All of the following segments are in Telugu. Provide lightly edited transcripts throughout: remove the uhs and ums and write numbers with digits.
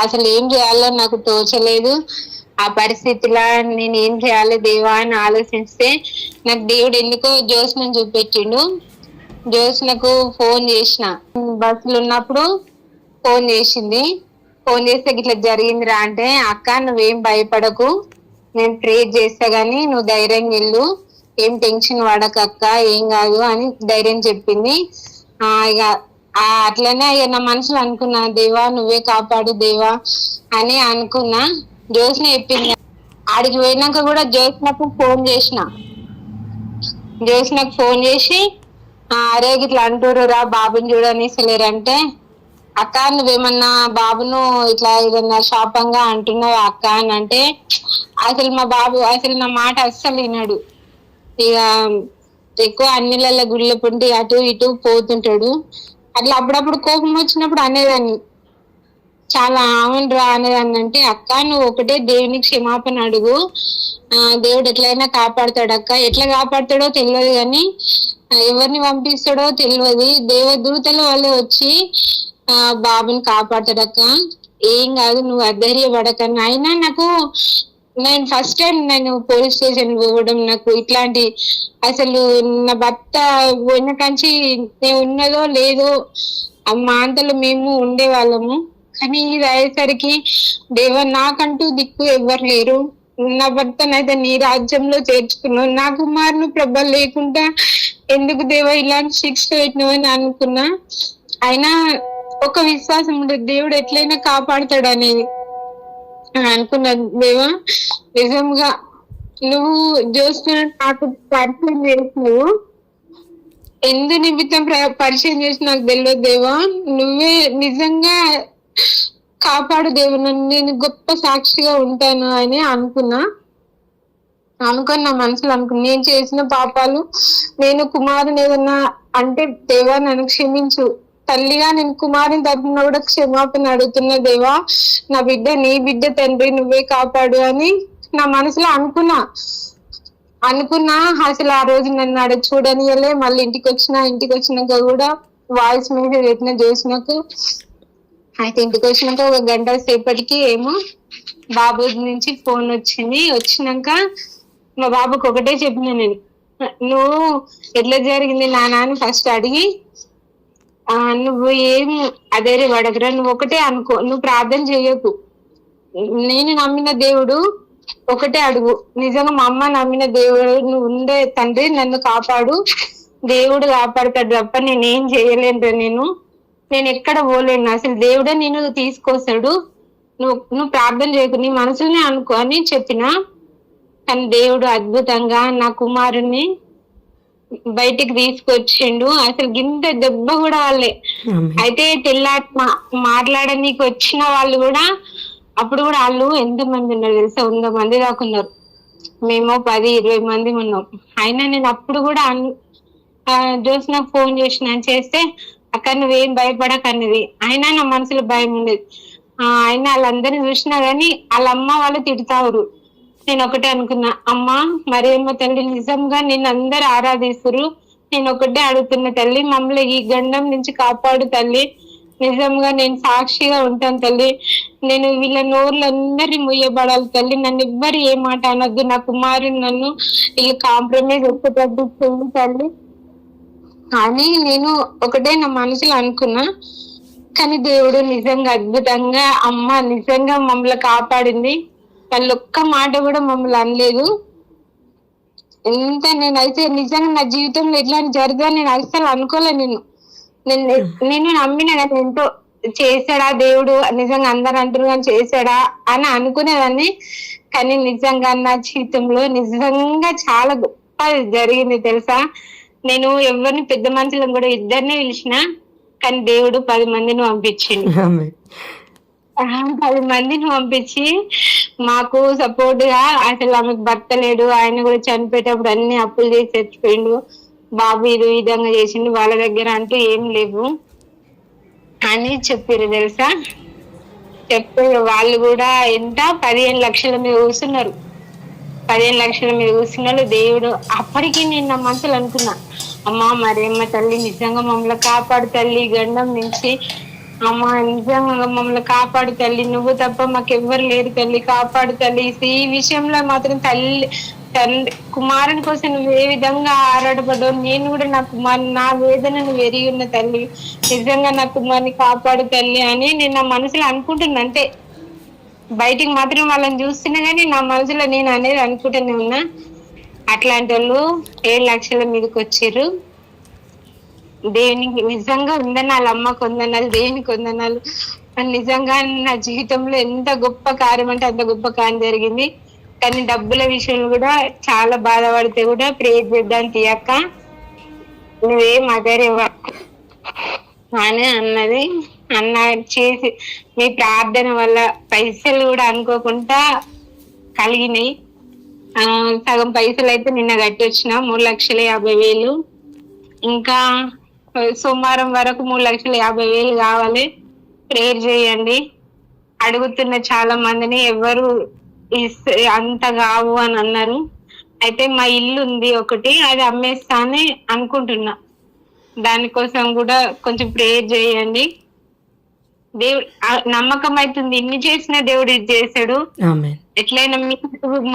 అసలు ఏం చేయాలో నాకు తోచలేదు. ఆ పరిస్థితిలో నేను ఏం చేయాలి దేవా అని ఆలోచిస్తే నాకు దేవుడు ఎందుకో జ్యోత్స్నను చూపెట్టిండు. జ్యోత్స్నకు ఫోన్ చేసిన, బస్సులో ఉన్నప్పుడు ఫోన్ చేసింది. ఫోన్ చేస్తే ఇట్లా జరిగిందిరా అంటే, అక్క నువ్వేం భయపడకు, నేను ప్రే చేస్తా గానీ నువ్వు ధైర్యంగా వెళ్ళు, ఏం టెన్షన్ పడక అక్క, ఏం కాదు అని ధైర్యం చెప్పింది. ఇక అట్లనే ఇక నా మనసులో అనుకున్నా, దేవా నువ్వే కాపాడు దేవా అని అనుకున్నా. జ్యోత్స్న చెప్పింది. ఆడికి పోయినాక కూడా జ్యోత్స్నకు ఫోన్ చేసిన, జ్యోత్స్నకు ఫోన్ చేసి అరే ఇట్లా అంటారు రా బాబుని చూడనిసలేరంటే, అక్క నువ్వేమన్నా బాబును ఇట్లా ఏదన్నా శాపంగా అంటున్నావా అక్క అని అంటే, అసలు మా బాబు అసలు నా మాట అస్సలు వినడు. ఇక ఎక్కువ అన్నిళ్ళ గుళ్ళ పుంటి అటు ఇటు పోతుంటాడు. అట్లా అప్పుడప్పుడు కోపం వచ్చినప్పుడు అనేదాన్ని, చాలా అవును రా అనేదాన్ని. అంటే అక్క నువ్వు ఒకటే దేవుని క్షమాపణ అడుగు, దేవుడు ఎట్లయినా కాపాడుతాడు అక్క. ఎట్లా కాపాడుతాడో తెలియదు కానీ ఎవరిని పంపిస్తాడో తెలియదు, దేవదూతల వల్లే వచ్చి బాబుని కాపాడతాడక్క, ఏం కాదు నువ్వు అధైర్యపడకన్నా. అయినా నాకు నేను ఫస్ట్ టైం నేను పోలీస్ స్టేషన్ పోవడం, నాకు ఇట్లాంటి అసలు నా భర్త పోయిన కంచి నేను ఉన్నదో లేదో మా అంతలో మేము ఉండేవాళ్ళము. కానీ ఇది అయ్యేసరికి దేవా నాకంటూ దిక్కు ఎవ్వరు లేరు, నా భర్తనైతే నీ రాజ్యంలో చేర్చుకున్నావు, నా కుమారుని ప్రభ లేకుండా ఎందుకు దేవా ఇలాంటి శిక్ష పెట్టినావు అని అనుకున్నా. అయినా ఒక విశ్వాసం ఉండదు, దేవుడు ఎట్లయినా కాపాడుతాడు అనేది అనుకున్నా. దేవా నిజంగా నువ్వు జ్యోత్స్న నాకు పరిచయం చేసినావు, ఎందు నిమిత్తం పరిచయం చేసి నాకు తెలియదు దేవా, నువ్వే నిజంగా కాపాడు దేవు, నేను గొప్ప సాక్షిగా ఉంటాను అని అనుకుని నా మనసులో అనుకున్నా. నేను చేసిన పాపాలు, నేను కుమారుని ఏదన్నా అంటే దేవా నన్ను క్షమించు, తల్లిగా నేను కుమారుని తరపున కూడా క్షమాపణ అడుగుతున్నా దేవా, నా బిడ్డ నీ బిడ్డ తండ్రి నువ్వే కాపాడు అని నా మనసులో అనుకున్నా. అసలు ఆ రోజు నన్ను అడ చూడనియలే. మళ్ళీ ఇంటికి వచ్చినాక కూడా వాయిస్ మెసేజ్ పెట్టిన జ్యోత్స్నకు. అయితే ఇంటికి వచ్చినాక ఒక గంట సేపటికి ఏమో బాబు నుంచి ఫోన్ వచ్చింది. వచ్చినాక మా బాబుకి ఒకటే చెప్పిన నేను, నువ్వు ఎట్లా జరిగింది నాన్న అని ఫస్ట్ అడిగి, నువ్వు ఏం అధైర్యపడకురా, నువ్వు ఒకటే అనుకో, నువ్వు ప్రార్థన చేయకు, నేను నమ్మిన దేవుడు ఒకటే అడుగు, నిజంగా మా అమ్మ నమ్మిన దేవుడు నువ్వు ఉండే తండ్రి నన్ను కాపాడు, దేవుడు కాపాడుతాడు తప్ప నేనేం చేయలేను, నేను ఎక్కడ పోలేను, అసలు దేవుడే నేను తీసుకొస్తాడు, నువ్వు ప్రార్థన చేయకు, నీ మనసులోనే అనుకో అని చెప్పిన. కానీ దేవుడు అద్భుతంగా నా కుమారుణ్ణి బయటికి తీసుకొచ్చిండు. అసలు గింత దెబ్బ కూడా వాళ్ళే. అయితే మాట్లాడనీకి వచ్చిన వాళ్ళు కూడా అప్పుడు కూడా వాళ్ళు ఎంతమంది ఉన్నారు తెలుసా, 100 మంది దాకా ఉన్నారు, మేము 10-20 మంది ఉన్నాం. అయినా నేను అప్పుడు కూడా జ్యోత్స్నకు ఫోన్ చేస్తే అక్క నువ్వేం భయపడకన్నది. అయినా నా మనసులో భయం ఉండేది. అయినా వాళ్ళందరినీ చూసినా గానీ వాళ్ళ అమ్మ వాళ్ళు తిడతారు. నేను ఒకటే అనుకున్నా, అమ్మ మరేమో తల్లి నిజంగా నిన్ను అందరు ఆరాధిస్తురు, నేను ఒకటే అడుగుతున్న తల్లి మమ్మల్ని ఈ గండం నుంచి కాపాడు తల్లి, నిజంగా నేను సాక్షిగా ఉంటాను తల్లి, నేను వీళ్ళ నోర్లందరినీ ముయ్యబడాలి తల్లి, నన్ను ఎవ్వరు ఏ మాట అనొద్దు, నా కుమారుని నన్ను వీళ్ళు కాంప్రమైజ్ వచ్చేటట్టు చెయ్యి తల్లి అని నేను ఒకటే నా మనసులో అనుకున్నా. కానీ దేవుడు నిజంగా అద్భుతంగా అమ్మ నిజంగా మమ్మల్ని కాపాడింది. వాళ్ళు ఒక్క మాట కూడా మమ్మల్ని అనలేదు. నేనైతే నిజంగా నా జీవితంలో ఇట్లాంటి జరగదని నేను అసలు అనుకోలే. నేను నమ్మిన కదా ఎంతో చేశాడా దేవుడు, నిజంగా అందరు అంటారు కానీ చేశాడా అని అనుకునేదాన్ని. కానీ నిజంగా నా జీవితంలో నిజంగా చాలా గొప్ప జరిగింది తెలుసా. నేను ఎవరిని పెద్ద మనుషులను కూడా 2 పిలిచిన, కానీ దేవుడు 10 మందిని పంపించిండు. 10 మందిని పంపించి మాకు సపోర్ట్ గా, అసలు ఆమెకు భర్త లేడు, ఆయన కూడా చనిపోయేటప్పుడు అన్ని అప్పులు చేసి చచ్చిపోయిండు, బాబు ఇది విధంగా చేసిండు, వాళ్ళ దగ్గర అంటూ ఏం లేవు అని చెప్పారు తెలుసా. చెప్తే వాళ్ళు కూడా ఎంత 15 లక్షల మీద కూర్చున్నారు. 15 లక్షల మీద కూర్చున్నారు. దేవుడు అప్పటికి నేను నా మనసులో అనుకున్నా, అమ్మా మరేమ్మ తల్లి నిజంగా మమ్మల్ని కాపాడు తల్లి గండం నుంచి అమ్మా నిజంగా మమ్మల్ని కాపాడు తల్లి, నువ్వు తప్ప మాకెవ్వరు లేరు తల్లి, కాపాడు తల్లి. ఈ విషయంలో మాత్రం తల్లి కుమారుని కోసం నువ్వు ఏ విధంగా ఆరాటపడ్డావు, నేను కూడా నా కుమారుని, నా వేదన నువ్వు ఎరిగి ఉన్న తల్లి, నిజంగా నా కుమారుని కాపాడు తల్లి అని నేను నా మనసులో అనుకుంటున్నా. అంటే బయటికి మాత్రం వాళ్ళని చూస్తున్నా కానీ నా మనసులో నేను అనేది అనుకుంటూనే ఉన్నా. అట్లాంటి వాళ్ళు 7 లక్షల మీదకి వచ్చారు. దేవునికి నిజంగా వందనాలు, అమ్మకు వందనాలు, దేవునికి వందనాలు. నిజంగా నా జీవితంలో ఎంత గొప్ప కార్యం అంటే అంత గొప్ప కార్యం జరిగింది. కానీ డబ్బుల విషయంలో కూడా చాలా బాధపడితే కూడా ప్రేర్ చేద్దాం తీయక్క, నువ్వేం అదరేవా అని అన్నది. అన్న చేసి మీ ప్రార్థన వల్ల పైసలు కూడా అనుకోకుండా కలిగినాయి. సగం పైసలు అయితే నిన్న కట్టి వచ్చిన 3,50,000. ఇంకా సోమవారం వరకు 3,50,000 కావాలి. ప్రేయర్ చేయండి. అడుగుతున్న చాలా మందిని ఎవరు అంత కావు అని అన్నారు. అయితే మా ఇల్లు ఉంది ఒకటి, అది అమ్మేస్తా అని అనుకుంటున్నా. దానికోసం కూడా కొంచెం ప్రేయర్ చేయండి. దేవుడు నమ్మకం అవుతుంది, ఇన్ని చేసిన దేవుడు ఇది చేశాడు. ఎట్లయినా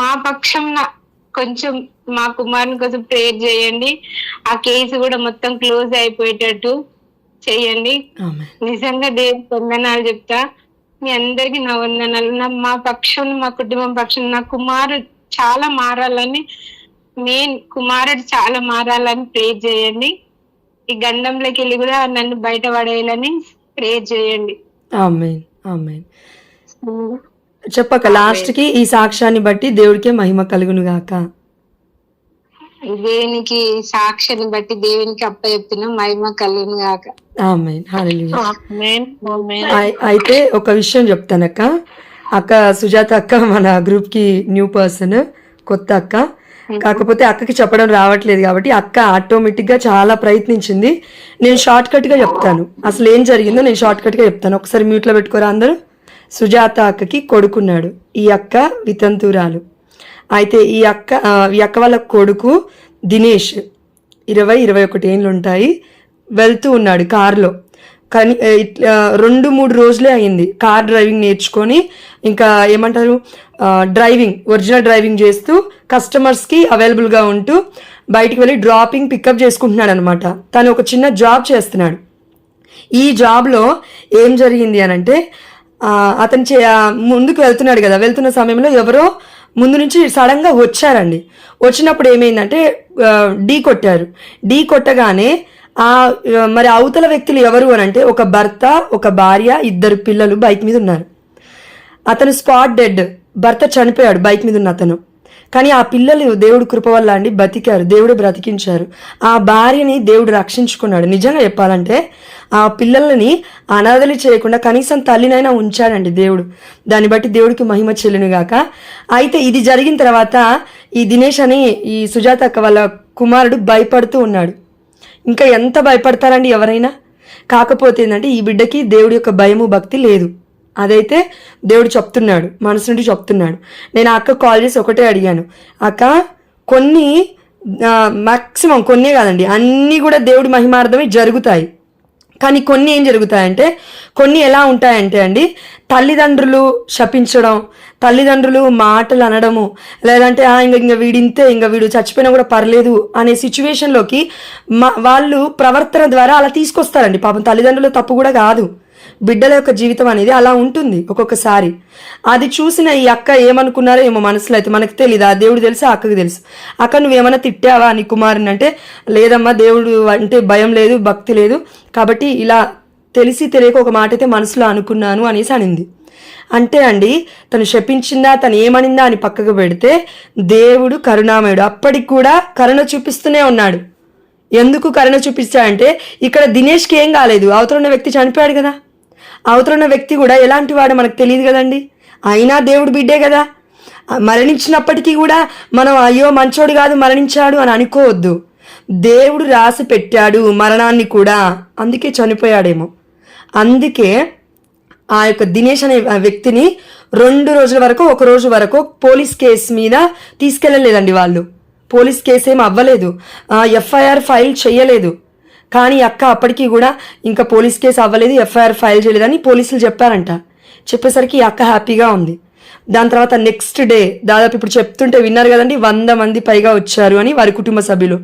మా పక్షం కొంచెం మా కుమారుని కోసం ప్రేయర్ చేయండి. ఆ కేసు కూడా మొత్తం క్లోజ్ అయిపోయేటట్టు చేయండి. నిజంగా దేవుడికి వందనాలు చెప్తా. మీ అందరికి నా వందనాలు. మా పక్షం, మా కుటుంబం పక్షం, నా కుమారుడు చాలా మారాలని, కుమారుడు చాలా మారాలని ప్రేయర్ చేయండి. ఈ గండంలోకి వెళ్ళి కూడా నన్ను బయట పడేయాలని ప్రేయర్ చేయండి. ఆమేన్ ఆమేన్. చెప్పక లాస్ట్ కి ఈ సాక్ష్యాన్ని బట్టి దేవుడికే మహిమ కలుగును గాక. దేవునికి సాక్ష్యాన్ని బట్టి దేవునికి అప్పచెప్తున్నా, మహిమ కలుగును గాక. ఆమేన్ హల్లెలూయా. అయితే ఒక విషయం చెప్తానక్క. అక్క సుజాత అక్క మన గ్రూప్ కి న్యూ పర్సన్, కొత్త అక్క. కాకపోతే అక్కకి చెప్పడం రావట్లేదు కాబట్టి అక్క ఆటోమేటిక్ గా చాలా ప్రయత్నించింది. నేను షార్ట్ కట్ గా చెప్తాను, అసలు ఏం జరిగిందో నేను షార్ట్ కట్ గా చెప్తాను. ఒకసారి మ్యూట్ లో పెట్టుకోరా అందరూ. సుజాత అక్కకి కొడుకున్నాడు. ఈ అక్క వితంతురాలు. అయితే ఈ అక్క వాళ్ళ కొడుకు దినేష్ 20-21 ఏళ్ళు ఉంటాయి. వెళ్తూ ఉన్నాడు కారులో. కానీ 2-3 రోజులే అయింది కార్ డ్రైవింగ్ నేర్చుకొని. ఇంకా ఏమంటారు, ఒరిజినల్ డ్రైవింగ్ చేస్తూ కస్టమర్స్కి అవైలబుల్గా ఉంటూ బయటికి వెళ్ళి డ్రాపింగ్ పికప్ చేసుకుంటున్నాడు అనమాట. తను ఒక చిన్న జాబ్ చేస్తున్నాడు. ఈ జాబ్లో ఏం జరిగింది అని అంటే, అతను ముందుకు వెళ్తున్నాడు కదా, వెళ్తున్న సమయంలో ఎవరో ముందు నుంచి సడన్గా వచ్చారండి. వచ్చినప్పుడు ఏమైందంటే ఢీ కొట్టారు. ఢీ కొట్టగానే మరి అవతల వ్యక్తులు ఎవరు అని అంటే, ఒక భర్త, ఒక భార్య, 2 పిల్లలు బైక్ మీద ఉన్నారు. అతను స్పాట్ డెడ్, భర్త చనిపోయాడు బైక్ మీద ఉన్న అతను. కానీ ఆ పిల్లలు దేవుడు కృప వల్ల అండి బతికారు, దేవుడు బ్రతికించారు. ఆ భార్యని దేవుడు రక్షించుకున్నాడు. నిజంగా చెప్పాలంటే ఆ పిల్లలని అనాథలు చేయకుండా కనీసం తల్లినైనా ఉంచాడండి దేవుడు. దాన్ని బట్టి దేవుడికి మహిమ చెల్లును గాక. అయితే ఇది జరిగిన తర్వాత ఈ దినేష్ అని ఈ సుజాత అక్క వాళ్ళ కుమారుడు భయపడుతూ ఉన్నాడు. ఇంకా ఎంత భయపడతారండి ఎవరైనా. కాకపోతే ఏంటంటే ఈ బిడ్డకి దేవుడి యొక్క భయము భక్తి లేదు. అదైతే దేవుడు చెప్తున్నాడు, మనసు నుండి చెప్తున్నాడు. నేను ఆ అక్క కాల్ చేసి ఒకటే అడిగాను, అక్క కొన్ని మ్యాక్సిమం కొన్నే కాదండి, అన్నీ కూడా దేవుడి మహిమార్థమే జరుగుతాయి. కానీ కొన్ని ఏం జరుగుతాయంటే, కొన్ని ఎలా ఉంటాయంటే అండి, తల్లిదండ్రులు శపించడం, తల్లిదండ్రులు మాటలు అనడము, లేదంటే ఇంకా వీడింతే, ఇంకా వీడు చచ్చిపోయినా కూడా పర్లేదు అనే సిచ్యువేషన్లోకి వాళ్ళు ప్రవర్తన ద్వారా అలా తీసుకొస్తారండి. పాపం తల్లిదండ్రుల తప్పు కూడా కాదు, బిడ్డల యొక్క జీవితం అనేది అలా ఉంటుంది ఒక్కొక్కసారి. అది చూసిన ఈ అక్క ఏమనుకున్నారో ఏమో మనసులో, అయితే మనకు తెలీదు, ఆ దేవుడు తెలుసు, ఆ అక్కకి తెలుసు. అక్క నువ్వేమన్నా తిట్టావా నీ కుమారుని అంటే, లేదమ్మా దేవుడు అంటే భయం లేదు, భక్తి లేదు, కాబట్టి ఇలా తెలిసి తెలియక ఒక మాట అయితే మనసులో అనుకున్నాను అనేసి అనింది. అంటే అండి తను శపించిందా, తను ఏమనిందా అని పక్కకు పెడితే దేవుడు కరుణామయుడు, అప్పటికి కూడా కరుణ చూపిస్తూనే ఉన్నాడు. ఎందుకు కరుణ చూపిస్తాడంటే, ఇక్కడ దినేష్కి ఏం కాలేదు, అవతల ఉన్న వ్యక్తి చనిపోయాడు కదా, అవతల ఉన్న వ్యక్తి కూడా ఎలాంటి వాడు మనకు తెలియదు కదండి. అయినా దేవుడు బిడ్డే కదా. మరణించినప్పటికీ కూడా మనం అయ్యో మంచోడు కాదు మరణించాడు అని అనుకోవద్దు. దేవుడు రాసి పెట్టాడు మరణాన్ని కూడా, అందుకే చనిపోయాడేమో. అందుకే ఆ యొక్క దినేష్ అనే వ్యక్తిని 2 రోజుల వరకు, 1 రోజు వరకు పోలీస్ కేసు మీద తీసుకెళ్ళలేదండి వాళ్ళు. పోలీస్ కేసు ఏం అవ్వలేదు, ఎఫ్ఐఆర్ ఫైల్ చేయలేదు. కానీ అక్క అప్పటికి కూడా ఇంకా పోలీస్ కేసు అవ్వలేదు, ఎఫ్ఐఆర్ ఫైల్ చేయలేదని పోలీసులు చెప్పారంట. చెప్పేసరికి ఈ అక్క హ్యాపీగా ఉంది. దాని తర్వాత నెక్స్ట్ డే దాదాపు ఇప్పుడు చెప్తుంటే విన్నారు కదండి, 100 మంది పైగా వచ్చారు అని వారి కుటుంబ సభ్యులు.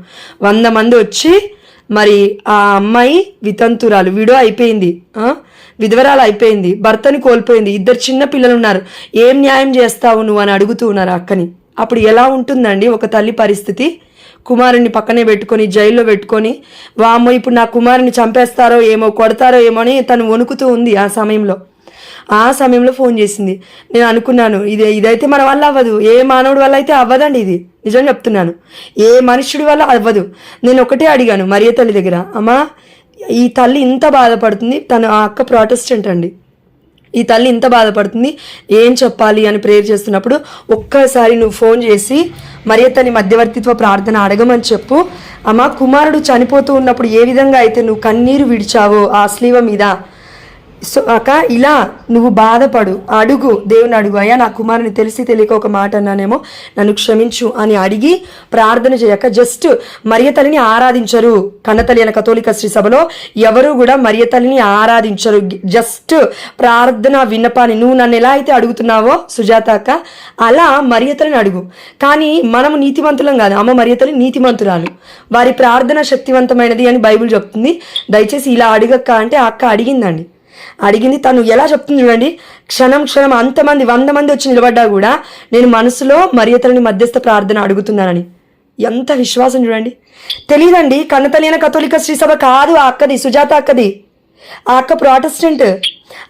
100 మంది వచ్చి మరి ఆ అమ్మాయి వితంతురాలు, విడో అయిపోయింది, విధవరాలు అయిపోయింది, భర్తని కోల్పోయింది, 2 చిన్న పిల్లలు ఉన్నారు. ఏం న్యాయం చేస్తావు నువ్వు అని అడుగుతూ ఉన్నారు అక్కని. అప్పుడు ఎలా ఉంటుందండి ఒక తల్లి పరిస్థితి? కుమారుని పక్కనే పెట్టుకొని జైల్లో పెట్టుకొని, వామ్మో ఇప్పుడు నా కుమారుని చంపేస్తారో ఏమో, కొడతారో ఏమో అని తను వణుకుతూ ఉంది. ఆ సమయంలో ఫోన్ చేసింది. నేను అనుకున్నాను ఇదైతే మన వల్ల అవ్వదు, ఏ మానవుడి వల్ల అయితే అవ్వదండి, ఇది నిజం చెప్తున్నాను, ఏ మనుష్యుడి వల్ల అవ్వదు. నేను ఒకటే అడిగాను మరియ తల్లి దగ్గర, అమ్మా ఈ తల్లి ఇంత బాధపడుతుంది, తను ఆ అక్క ప్రొటెస్టెంట్ అండి, ఈ తల్లి ఇంత బాధపడుతుంది, ఏం చెప్పాలి అని ప్రేయర్ చేస్తున్నప్పుడు ఒక్కసారి నువ్వు ఫోన్ చేసి మరియ తల్లి మధ్యవర్తిత్వ ప్రార్థన అడగమని చెప్పు. అమ్మ కుమారుడు చనిపోతూ ఉన్నప్పుడు ఏ విధంగా అయితే నువ్వు కన్నీరు విడిచావో ఆ స్లీవ మీద, సో అక్క ఇలా నువ్వు బాధపడు, అడుగు, దేవుని అడుగు, అయ్యా నా కుమారుని తెలిసి తెలియక ఒక మాట అన్నానేమో, నన్ను క్షమించు అని అడిగి ప్రార్థన చేయక జస్ట్ మరియ తల్లిని ఆరాధించరు. కన్నతల్లి అయిన కథోలిక శ్రీ సభలో ఎవరు కూడా మరియ తల్లిని ఆరాధించరు. జస్ట్ ప్రార్థన విన్నపాన్ని నువ్వు నన్ను ఎలా అయితే అడుగుతున్నావో సుజాత అక్క, అలా మరియ తల్లిని అడుగు. కానీ మనము నీతిమంతులం కాదు, అమ్మ మరియ తల్లి నీతిమంతురాలు, వారి ప్రార్థన శక్తివంతమైనది అని బైబిల్ చెప్తుంది. దయచేసి ఇలా అడగక్క అంటే ఆ అక్క అడిగిందండి. అడిగింది, తను ఎలా చెప్తుంది చూడండి, క్షణం 100 మంది వచ్చి నిలబడ్డా కూడా నేను మనసులో మరియ తల్లిని మధ్యస్థ ప్రార్థన అడుగుతున్నానని. ఎంత విశ్వాసం చూడండి. తెలియదండి, కన్నతల్లి అయిన కథోలిక శ్రీ సభ కాదు ఆ అక్కది, సుజాత అక్కది. ఆ అక్క ప్రొటెస్టెంట్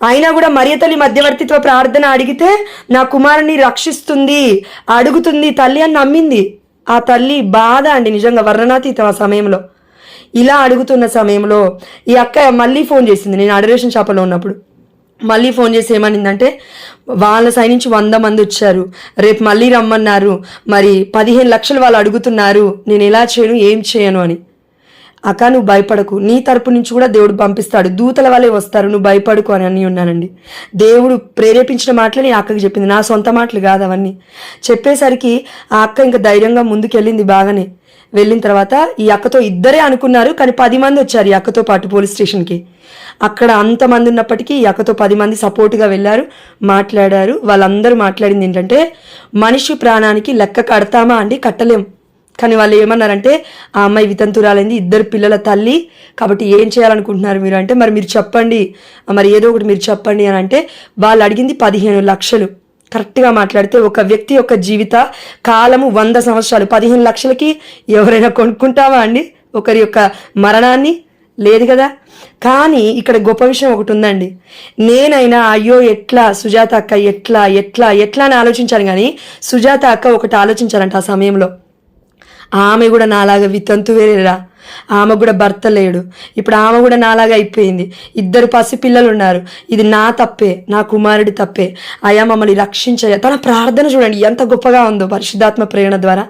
అయినా కూడా మరియ తల్లి మధ్యవర్తిత్వ ప్రార్థన అడిగితే నా కుమారుని రక్షిస్తుంది, అడుగుతుంది తల్లి అని నమ్మింది. ఆ తల్లి బాధ అండి నిజంగా వర్ణనాతీతం. ఆ సమయంలో ఇలా అడుగుతున్న సమయంలో ఈ అక్క మళ్ళీ ఫోన్ చేసింది. నేను అడరేషన్ షాపులో ఉన్నప్పుడు మళ్ళీ ఫోన్ చేసి ఏమనిందంటే, వాళ్ళ సైడ్ నుంచి 100 మంది వచ్చారు, రేపు మళ్ళీ రమ్మన్నారు, మరి 15 లక్షలు వాళ్ళు అడుగుతున్నారు, నేను ఎలా చేయను, ఏం చేయను అని. అక్క నువ్వు భయపడకు, నీ తరపు నుంచి కూడా దేవుడు పంపిస్తాడు, దూతల వాళ్ళే వస్తారు, నువ్వు భయపడకు అని ఉన్నానండి. దేవుడు ప్రేరేపించిన మాటలే నేను అక్కకి చెప్పింది, నా సొంత మాటలు కాదు అవన్నీ. చెప్పేసరికి ఆ అక్క ఇంకా ధైర్యంగా ముందుకెళ్ళింది. బాగానే వెళ్ళిన తర్వాత ఈ అక్కతో ఇద్దరే అనుకున్నారు, కానీ 10 మంది వచ్చారు ఈ అక్కతో పాటు పోలీస్ స్టేషన్కి. అక్కడ అంతమంది ఉన్నప్పటికీ ఈ అక్కతో 10 మంది సపోర్ట్గా వెళ్ళారు, మాట్లాడారు. వాళ్ళందరూ మాట్లాడింది ఏంటంటే, మనిషి ప్రాణానికి లెక్క కడతామా అండి, కట్టలేం. కానీ వాళ్ళు ఏమన్నారంటే, ఆ అమ్మాయి వితంతురాలైంది, 2 పిల్లల తల్లి, కాబట్టి ఏం చేయాలనుకుంటున్నారు మీరు అంటే, మరి మీరు చెప్పండి, మరి ఏదో ఒకటి మీరు చెప్పండి అని అంటే, వాళ్ళు అడిగింది 15 లక్షలు. కరెక్ట్గా మాట్లాడితే ఒక వ్యక్తి యొక్క జీవిత కాలము 100 సంవత్సరాలు. 15 లక్షలకి ఎవరైనా కొనుక్కుంటావా అండి ఒకరి యొక్క మరణాన్ని? లేదు కదా. కానీ ఇక్కడ గొప్ప విషయం ఒకటి ఉందండి. నేనైనా అయ్యో ఎట్లా సుజాత అక్క ఎట్లా ఎట్లా ఎట్లా అని ఆలోచించాను, కానీ సుజాత అక్క ఒకటి ఆలోచించారంట ఆ సమయంలో, ఆమె కూడా నాలాగా వితంతు వేరేరా, ఆమె కూడా భర్త లేడు, ఇప్పుడు ఆమె కూడా నాలాగా అయిపోయింది, 2 పసిపిల్లలు ఉన్నారు, ఇది నా తప్పే, నా కుమారుడి తప్పే, అయ్యా మమ్మల్ని రక్షించయ్యా. తన ప్రార్థన చూడండి ఎంత గొప్పగా ఉందో పరిశుద్ధాత్మ ప్రేరణ ద్వారా.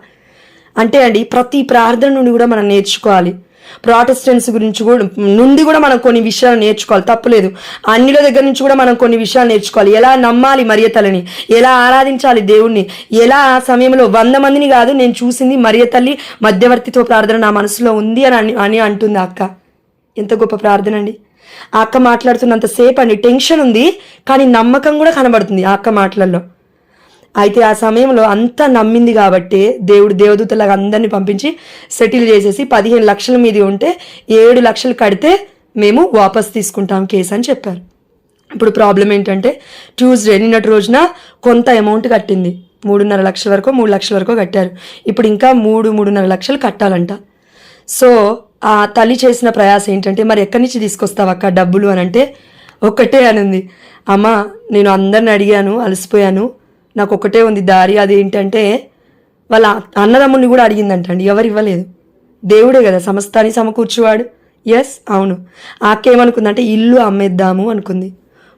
అంటే అండి ప్రతి ప్రార్థన నుండి కూడా మనం నేర్చుకోవాలి. ప్రొటెస్టెంట్స్ గురించి కూడా మనం కొన్ని విషయాలు నేర్చుకోవాలి, తప్పులేదు. అన్నిల దగ్గర నుంచి కూడా మనం కొన్ని విషయాలు నేర్చుకోవాలి. ఎలా నమ్మాలి మరియ తల్లిని, ఎలా ఆరాధించాలి దేవుణ్ణి, ఎలా ఆ సమయంలో 100 మందిని కాదు నేను చూసింది మరియ తల్లి మధ్యవర్తిత్వ ప్రార్థన నా మనసులో ఉంది అని అంటుంది ఆ అక్క. ఎంత గొప్ప ప్రార్థన అండి. ఆ అక్క మాట్లాడుతున్నంత సేపు అండి టెన్షన్ ఉంది, కానీ నమ్మకం కూడా కనబడుతుంది ఆ అక్క మాటలలో. అయితే ఆ సమయంలో అంతా నమ్మింది కాబట్టి దేవుడు దేవదూతలాగా అందరినీ పంపించి సెటిల్ చేసేసి 15 లక్షల మీద ఉంటే 7 లక్షలు కడితే మేము వాపస్ తీసుకుంటాం కేసు అని చెప్పారు. ఇప్పుడు ప్రాబ్లం ఏంటంటే ట్యూస్డే నిన్నటి రోజున కొంత అమౌంట్ కట్టింది, 3.5 లక్షల వరకు 3 లక్షల వరకు కట్టారు. ఇప్పుడు ఇంకా 3.5 లక్షలు కట్టాలంట. సో ఆ తల్లి చేసిన ప్రయాసం ఏంటంటే, మరి ఎక్కడి నుంచి తీసుకొస్తావు అక్క డబ్బులు అని అంటే ఒక్కటే అనుంది, అమ్మ నేను అందరిని అడిగాను, అలసిపోయాను, నాకు ఒకటే ఉంది దారి, అదేంటంటే వాళ్ళ అన్నదమ్ముని కూడా అడిగిందంటండి, ఎవరు ఇవ్వలేదు. దేవుడే కదా సమస్తాన్ని సమకూర్చువాడు. ఎస్ అవును. ఆ అక్క ఏమనుకుందంటే ఇల్లు అమ్మేద్దాము అనుకుంది.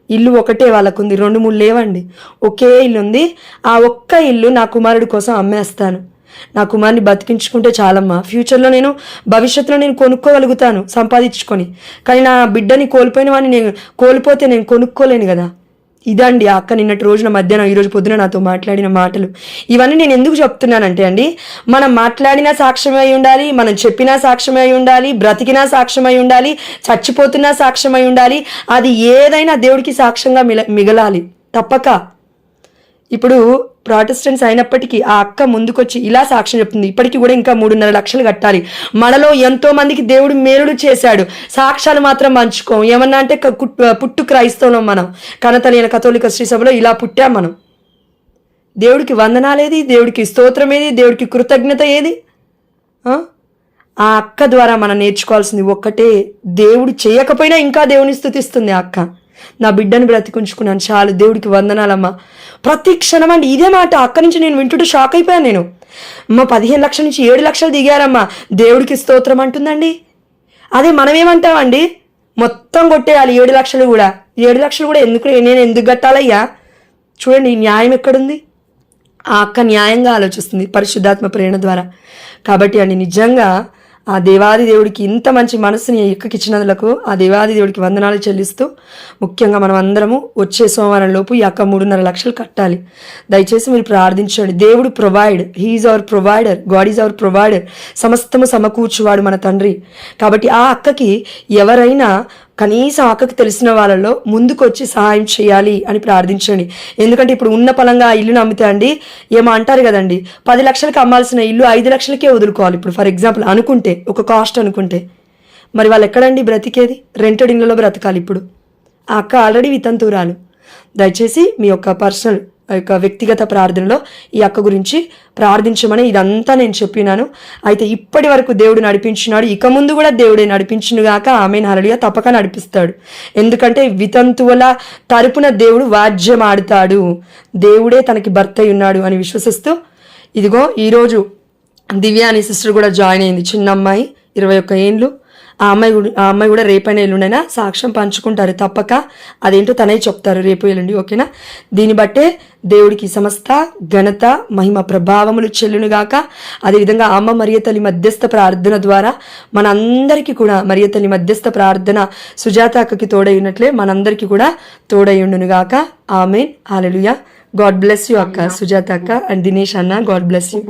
ఇల్లు ఒకటే వాళ్ళకుంది, 2-3 లేవండి, ఒకే ఇల్లు ఉంది. ఆ ఒక్క ఇల్లు నా కుమారుడి కోసం అమ్మేస్తాను, నా కుమారుని బతికించుకుంటే చాలమ్మా, ఫ్యూచర్లో భవిష్యత్తులో నేను కొనుక్కోగలుగుతాను సంపాదించుకొని, కానీ నా బిడ్డని కోల్పోయిన వాడిని కోల్పోతే నేను కొనుక్కోలేను కదా, ఇదండి ఆ అక్క నిన్నటి రోజున మధ్యాహ్నం ఈరోజు పొద్దున నాతో మాట్లాడిన మాటలు. ఇవన్నీ నేను ఎందుకు చెప్తున్నానంటే అండి, మనం మాట్లాడినా సాక్ష్యమై ఉండాలి, మనం చెప్పినా సాక్ష్యమై ఉండాలి, బ్రతికినా సాక్ష్యమై ఉండాలి, చచ్చిపోతున్నా సాక్ష్యమై ఉండాలి. అది ఏదైనా దేవుడికి సాక్ష్యంగా మిగలాలి తప్పక. ఇప్పుడు ప్రాటెస్టెంట్స్ అయినప్పటికీ ఆ అక్క ముందుకొచ్చి ఇలా సాక్ష్యం చెప్తుంది. ఇప్పటికీ కూడా ఇంకా 3.5 లక్షలు కట్టాలి. మనలో ఎంతో మందికి దేవుడు మేలుడు చేశాడు, సాక్ష్యాలు మాత్రం పంచుకోం. ఏమన్నా అంటే పుట్టు క్రైస్తవం మనం, కనతలేని కథోలిక శ్రీ సభలో ఇలా పుట్టాం మనం. దేవుడికి వందనాలేది, దేవుడికి స్తోత్రం ఏది, దేవుడికి కృతజ్ఞత ఏది? ఆ అక్క ద్వారా మనం నేర్చుకోవాల్సింది ఒక్కటే, దేవుడు చేయకపోయినా ఇంకా దేవుని స్తుతిస్తుంది ఆ అక్క. నా బిడ్డను బ్రతికుంచుకున్నాను చాలు, దేవుడికి వందనాలమ్మా. ప్రతి క్షణం అండి ఇదే మాట అక్క నుంచి నేను వింటుంటే షాక్ అయిపోయాను నేను. అమ్మ 15 లక్షల నుంచి 7 లక్షలు దిగారమ్మా, దేవుడికి స్తోత్రం అంటుందండి. అదే మనం ఏమంటామండి, మొత్తం కొట్టేయాలి 7 లక్షలు కూడా. 7 లక్షలు కూడా నేను ఎందుకు కట్టాలయ్యా? చూడండి ఈ న్యాయం ఎక్కడుంది? ఆ అక్క న్యాయంగా ఆలోచిస్తుంది పరిశుద్ధాత్మ ప్రేరణ ద్వారా. కాబట్టి అండి నిజంగా ఆ దేవాది దేవుడికి ఇంత మంచి మనసుని ఎక్కకిచ్చినందులకు ఆ దేవాది దేవుడికి వందనాలు చెల్లిస్తూ, ముఖ్యంగా మనం అందరము వచ్చే సోమవారం లోపు ఈ అక్క 3.5 లక్షలు కట్టాలి. దయచేసి మీరు ప్రార్థించండి. దేవుడు provide, he is our provider, God is our provider. సమస్తము సమకూర్చువాడు మన తండ్రి. కాబట్టి ఆ అక్కకి ఎవరైనా కనీసం అక్కకి తెలిసిన వాళ్ళలో ముందుకొచ్చి సహాయం చేయాలి అని ప్రార్థించండి. ఎందుకంటే ఇప్పుడు ఉన్న పలంగా ఆ ఇల్లుని అమ్మితే అండి ఏమో అంటారు కదండి, 10 లక్షలకి అమ్మాల్సిన ఇల్లు 5 లక్షలకే వదులుకోవాలి. ఇప్పుడు ఫర్ ఎగ్జాంపుల్ అనుకుంటే, ఒక కాస్ట్ అనుకుంటే, మరి వాళ్ళు ఎక్కడండి బ్రతికేది? రెంటెడ్ ఇళ్ళలో బ్రతకాలి. ఇప్పుడు ఆ అక్క ఆల్రెడీ వితంతురాలు. దయచేసి మీ యొక్క పర్సనల్ యొక్క వ్యక్తిగత ప్రార్థనలో ఈ అక్క గురించి ప్రార్థించమని ఇదంతా నేను చెప్పినాను. అయితే ఇప్పటి వరకు దేవుడు నడిపించినాడు, ఇక ముందు కూడా దేవుడే నడిపించునుగాక. ఆమేన్ హల్లెలూయా. తప్పక నడిపిస్తాడు. ఎందుకంటే వితంతువుల తరపున దేవుడు వాద్యం ఆడుతాడు, దేవుడే తనకి భర్త ఉన్నాడు అని విశ్వసిస్తూ, ఇదిగో ఈరోజు దివ్య అనే సిస్టర్ కూడా జాయిన్ అయింది. చిన్న అమ్మాయి 21 ఏండ్లు. ఆ అమ్మాయి కూడా రేపైనా ఎల్లుండైనా సాక్ష్యం పంచుకుంటారు తప్పక. అదేంటో తనే చెప్తారు రేపు ఎల్లుండి, ఓకేనా? దీన్ని బట్టే దేవుడికి సమస్త ఘనత మహిమ ప్రభావములు చెల్లునుగాక. అదేవిధంగా అమ్మ మరియ తల్లి మధ్యస్థ ప్రార్థన ద్వారా మనందరికీ కూడా, మరియ తల్లి మధ్యస్థ ప్రార్థన సుజాత అక్కకి తోడై ఉన్నట్లే మనందరికీ కూడా తోడై ఉండునుగాక. ఆమేన్ హల్లెలూయా. గాడ్ బ్లెస్ యూ అక్క, సుజాత అక్క అండ్ దినేష్ అన్న. God bless you.